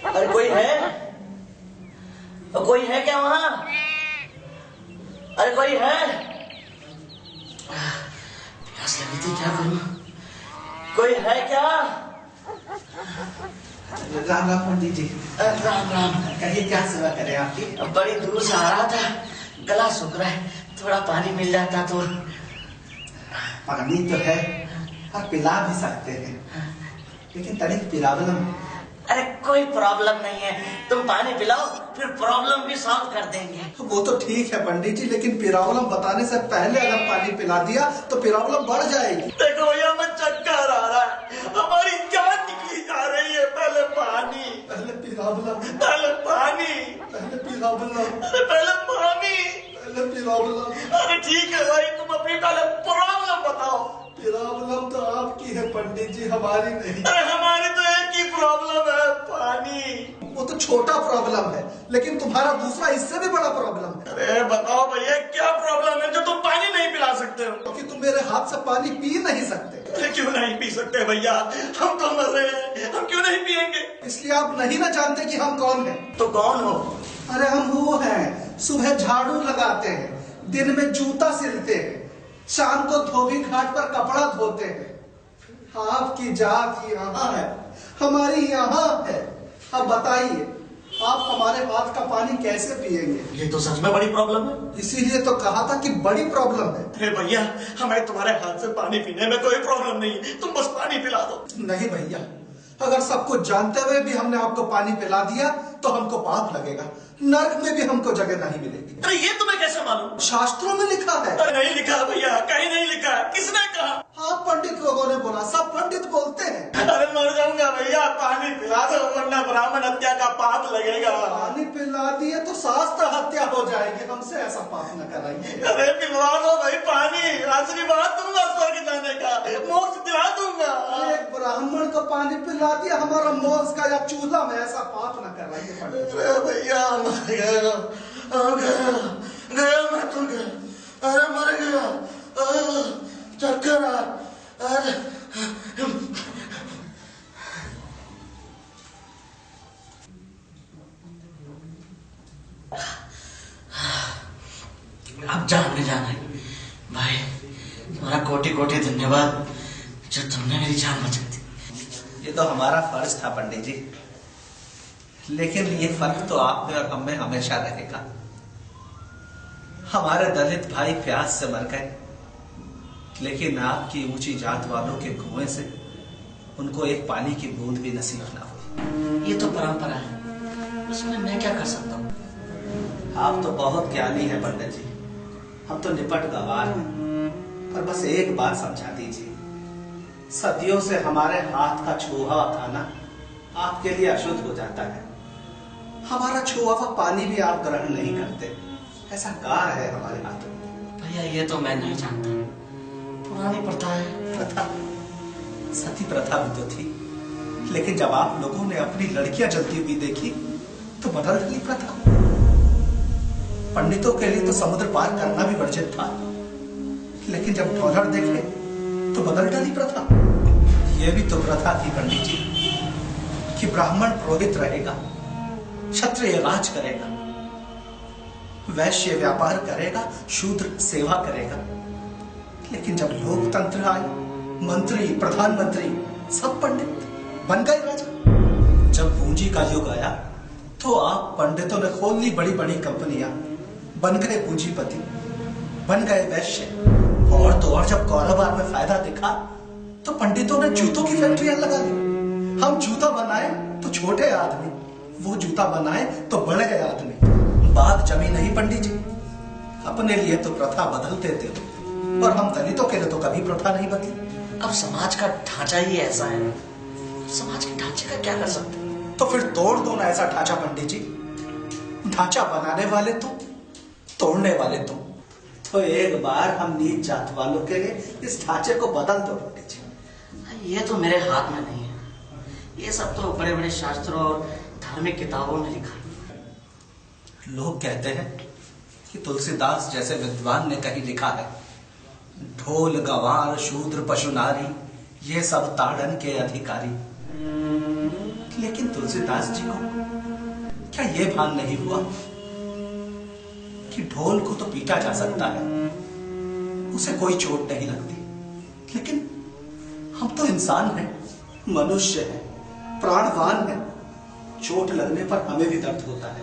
अरे कोई है? कोई है क्या वहां? अरे कोई है? प्यास लगी थी, क्या करूं? कोई है क्या? राम राम पंडित जी। राम राम। कहिए क्या सेवा करें आपकी? बड़ी दूर से आ रहा था, गला सूख रहा है, थोड़ा पानी मिल जाता तो। पानी तो है, आप पिला भी सकते हैं, लेकिन तनिक प्रॉब्लम। अरे कोई प्रॉब्लम नहीं है, तुम पानी पिलाओ, फिर प्रॉब्लम भी सॉल्व कर देंगे। वो तो ठीक है पंडित जी, लेकिन प्रॉब्लम बताने से पहले अगर पानी पिला दिया तो प्रॉब्लम बढ़ जाएगी। देखो भैया, मैं चक्कर आ रहा है, हमारी जान निकली जा रही है। पहले पानी, पहले प्रॉब्लम, पहले पानी, पहले प्रॉब्लम, अरे पहले पानी, पहले प्रॉब्लम। अरे ठीक है भाई, तुम अपनी पहले प्रॉब्लम बताओ। प्रॉब्लम तो आपकी है पंडित जी, हमारी नहीं। अरे हमारी तो एक ही प्रॉब्लम है, पानी। वो तो छोटा प्रॉब्लम है, लेकिन तुम्हारा दूसरा इससे भी बड़ा प्रॉब्लम है। अरे बताओ भैया, क्या प्रॉब्लम है जो तुम पानी नहीं पिला सकते हो? क्योंकि तुम मेरे हाथ से पानी पी नहीं सकते। अरे क्यों नहीं पी सकते भैया, हम तो मर रहे हैं, हम क्यों नहीं पिएंगे? इसलिए आप नहीं ना जानते कि हम कौन हैं। तो कौन हो? अरे हम वो हैं, सुबह झाड़ू लगाते हैं, दिन में जूता सिलते हैं, शाम को धोबी घाट पर कपड़ा धोते हैं। आपकी जात यहाँ है, हमारी यहाँ है। अब बताइए, आप हमारे हाथ का पानी कैसे पिएंगे? ये तो सच में बड़ी प्रॉब्लम है। इसीलिए तो कहा था कि बड़ी प्रॉब्लम है। अरे भैया, हमें तुम्हारे हाथ से पानी पीने में कोई प्रॉब्लम नहीं है, तुम बस पानी पिला दो। नहीं भैया, अगर सब कुछ जानते हुए भी हमने आपको पानी पिला दिया तो हमको पाप लगेगा, नर्क में भी हमको जगह नहीं मिलेगी। अरे ये तुम्हें कैसे मालूम? शास्त्रों में लिखा है। अरे नहीं लिखा भैया, कहीं नहीं लिखा है। किसने कहा? आप पंडित लोगों ने बोला, सब पंडित बोलते हैं। अरे मर जाऊंगा भैया, पानी पिला दो, वरना ब्राह्मण हत्या का पाप लगेगा। पानी पिला दिए तो शास्त्र हत्या हो जाएगी, हमसे ऐसा पाप न कराइए। अरे पिलवा दो भाई पानी, आशीर्वाद दूंगा स्वर्ग जाने का, मोक्ष दिला दूंगा। एक ब्राह्मण को पानी पिला दिया, हमारा मोक्ष का या चूल्हा में, ऐसा पाप न कराइए पंडित। अरे भैया मर गया, गया मैं तो गया, अरे मर गया, चक्कर आ, अरे अब जाने जाना है भाई, तुम्हारा कोटि कोटि धन्यवाद जो तुमने मेरी जान बचा दी। ये तो हमारा फर्ज था पंडित जी, लेकिन ये फर्क तो आप में और हम में हमेशा रहेगा। हमारे दलित भाई प्यास से मर गए, लेकिन आपकी ऊंची जात वालों के कुएं से उनको एक पानी की बूंद भी नसीब ना हुई। ये तो परंपरा है, उसमें मैं क्या कर सकता हूँ? आप तो बहुत ज्ञानी हैं पंडित जी, हम तो निपट गवार हैं। पर बस एक बात समझा दीजिए, सदियों से हमारे हाथ का छुआ हुआ खाना आपके लिए अशुद्ध हो जाता है। हमारा छुआ हुआ पानी भी आप ग्रहण नहीं करते, ऐसा कार है हमारे हाथों में। भैया ये तो मैं नहीं जानता, पुरानी प्रथा है। प्रथा, सती प्रथा भी तो थी, लेकिन जब आप लोगों ने अपनी लड़कियां जलती हुई देखी तो बदल गई प्रथा। पंडितों के लिए तो समुद्र पार करना भी वर्जित था, लेकिन जब डॉलर देखे तो बदल डाली प्रथा। यह भी तो प्रथा थी पंडित जी कि ब्राह्मण पुरोहित रहेगा, क्षत्रिय राज करेगा, वैश्य व्यापार करेगा, शूद्र सेवा करेगा। लेकिन जब लोकतंत्र आए, मंत्री प्रधानमंत्री सब पंडित बन गए राजा। जब पूंजी का युग आया तो आप पंडितों ने खोल ली बड़ी बड़ी कंपनियां, बन गए पूंजीपति, बन गए वैश्य। और तो और जब कारोबार में फायदा दिखा तो पंडितों ने जूतों की फैक्ट्रियां लगा ली। हम जूता बनाए तो छोटे आदमी, वो जूता बनाए तो बड़े गए आदमी। बात जमी नहीं पंडित जी, अपने लिए तो प्रथा बदलते थे और हम दलितों के लिए तो कभी प्रथा नहीं बदली। अब समाज का ढांचा ही ऐसा है, समाज के ढांचे का क्या कर सकते? तो फिर तोड़ दो ना ऐसा ढांचा पंडित जी। ढांचा बनाने वाले तुम, तोड़ने वाले तुम। तो एक बार हम नीच जात वालों के लिए इस ढांचे को बदल दो पंडित जी। ये तो मेरे हाथ में नहीं है, ये सब तो बड़े बड़े शास्त्रों और धार्मिक किताबों में लिखा है। लोग कहते हैं कि तुलसीदास जैसे विद्वान ने कहीं लिखा है, ढोल गवार शूद्र पशु नारी ये सब ताड़न के अधिकारी। लेकिन तुलसीदास जी को क्या ये भान नहीं हुआ कि ढोल को तो पीटा जा सकता है, उसे कोई चोट नहीं लगती, लेकिन हम तो इंसान हैं, मनुष्य हैं, प्राणवान हैं, चोट लगने पर हमें भी दर्द होता है।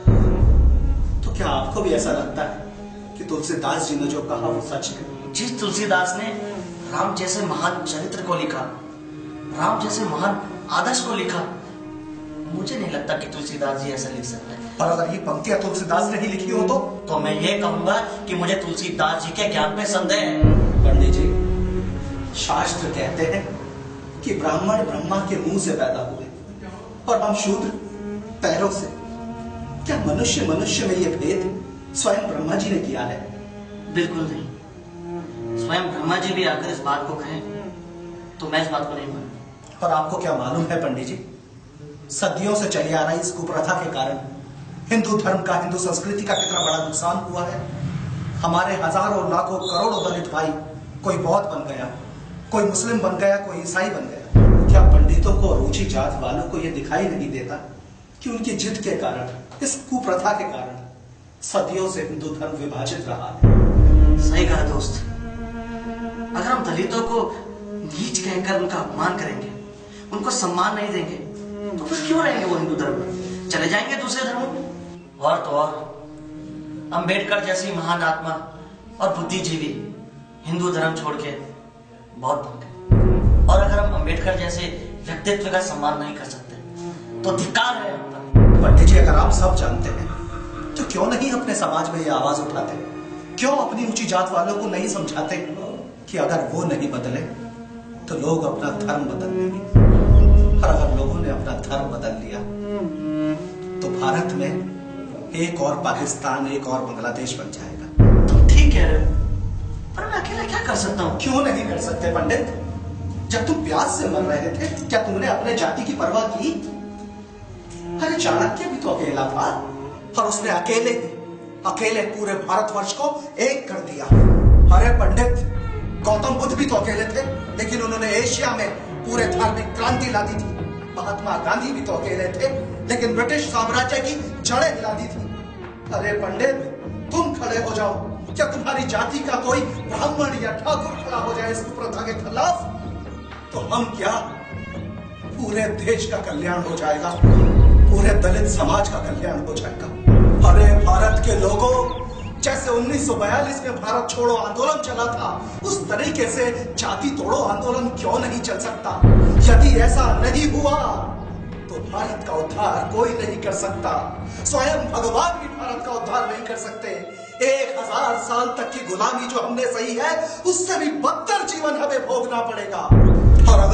तो क्या आपको भी ऐसा लगता है कि तुलसीदास जी ने जो कहा वो सच है? जिस तुलसीदास ने राम जैसे महान चरित्र को लिखा, राम जैसे महान आदर्श को लिखा, मुझे नहीं लगता कि तुलसीदास जी ऐसा लिख सकते हैं। और अगर ये पंक्तियां तुलसीदास ने ही लिखी हो तो मैं ये कहूंगा कि मुझे तुलसीदास जी के ज्ञान में संदेह है। पंडित जी, शास्त्र कहते हैं कि ब्राह्मण ब्रह्मा के मुंह से पैदा हुए और हम शूद्र पैरों से। क्या मनुष्य मनुष्य में ये भेद स्वयं ब्रह्मा जी ने किया है? बिल्कुल नहीं। स्वयं ब्रह्मा जी भी आकर इस बात को कहें तो मैं इस बात को नहीं मानूंगा। और आपको क्या मालूम है पंडित जी, सदियों से चली आ रही इस कुप्रथा के कारण हिंदू धर्म का, हिंदू संस्कृति का कितना बड़ा नुकसान हुआ है। हमारे हजारों लाखों करोड़ों दलित भाई, कोई बौद्ध बन गया, कोई मुस्लिम बन गया, कोई ईसाई बन गया। क्या पंडितों को और ऊंची जात वालों को यह दिखाई नहीं देता कि उनकी जिद के कारण, इस कुप्रथा के कारण सदियों से हिंदू धर्म विभाजित रहा है? सही कहा दोस्त। अगर हम दलितों को नीच कहकर उनका अपमान करेंगे, उनको सम्मान नहीं देंगे, तो फिर क्यों रहेंगे वो हिंदू धर्म में? चले जाएंगे दूसरे धर्मों में। और तो और अंबेडकर जैसी महान आत्मा और बुद्धिजीवी हिंदू धर्म छोड़ के बौद्ध बन गए। और अगर हम अंबेडकर जैसे व्यक्तित्व का सम्मान नहीं कर सकते तो धिक्कार है हम पर। पंडित जी, अगर आप सब जानते हैं तो क्यों नहीं अपने समाज में ये आवाज उठाते? क्यों अपनी ऊंची जात वालों को नहीं समझाते कि अगर वो नहीं बदले तो लोग अपना धर्म बदल लेंगे? और अगर लोगों ने अपना धर्म बदल लिया तो भारत में एक और पाकिस्तान, एक और बांग्लादेश बन जाएगा। तुम ठीक कह रहे हो, पर मैं अकेला क्या कर सकता हूँ? क्यों नहीं कर सकते पंडित? जब तुम प्यास से मर रहे थे, क्या तुमने अपने जाति की परवाह की? अरे चाणक्य भी तो अकेला था और उसने अकेले पूरे भारतवर्ष को एक कर दिया। अरे पंडित, गौतम बुद्ध भी तो अकेले थे, लेकिन उन्होंने एशिया में पूरे धार्मिक क्रांति ला दी थी। महात्मा गांधी भी तो अकेले थे, लेकिन ब्रिटिश साम्राज्य की जड़ें हिला दी थी। अरे पंडित, तुम खड़े हो जाओ। क्या तुम्हारी जाति का कोई ब्राह्मण या ठाकुर खड़ा हो जाए इस कुप्रथा के खिलाफ, तो हम क्या, पूरे देश का कल्याण हो जाएगा, पूरे दलित समाज का कल्याण हो जाएगा। अरे भारत के लोगों, जैसे 1942 में भारत छोड़ो आंदोलन चला था, उस तरीके से जाति तोड़ो आंदोलन क्यों नहीं चल सकता? यदि ऐसा नहीं हुआ तो भारत का उद्धार कोई नहीं कर सकता। स्वयं भगवान भी भारत का उद्धार नहीं कर सकते। 1000 साल तक की गुलामी जो हमने सही है, उससे भी बदतर जीवन हमें भोगना पड़ेगा। और अगर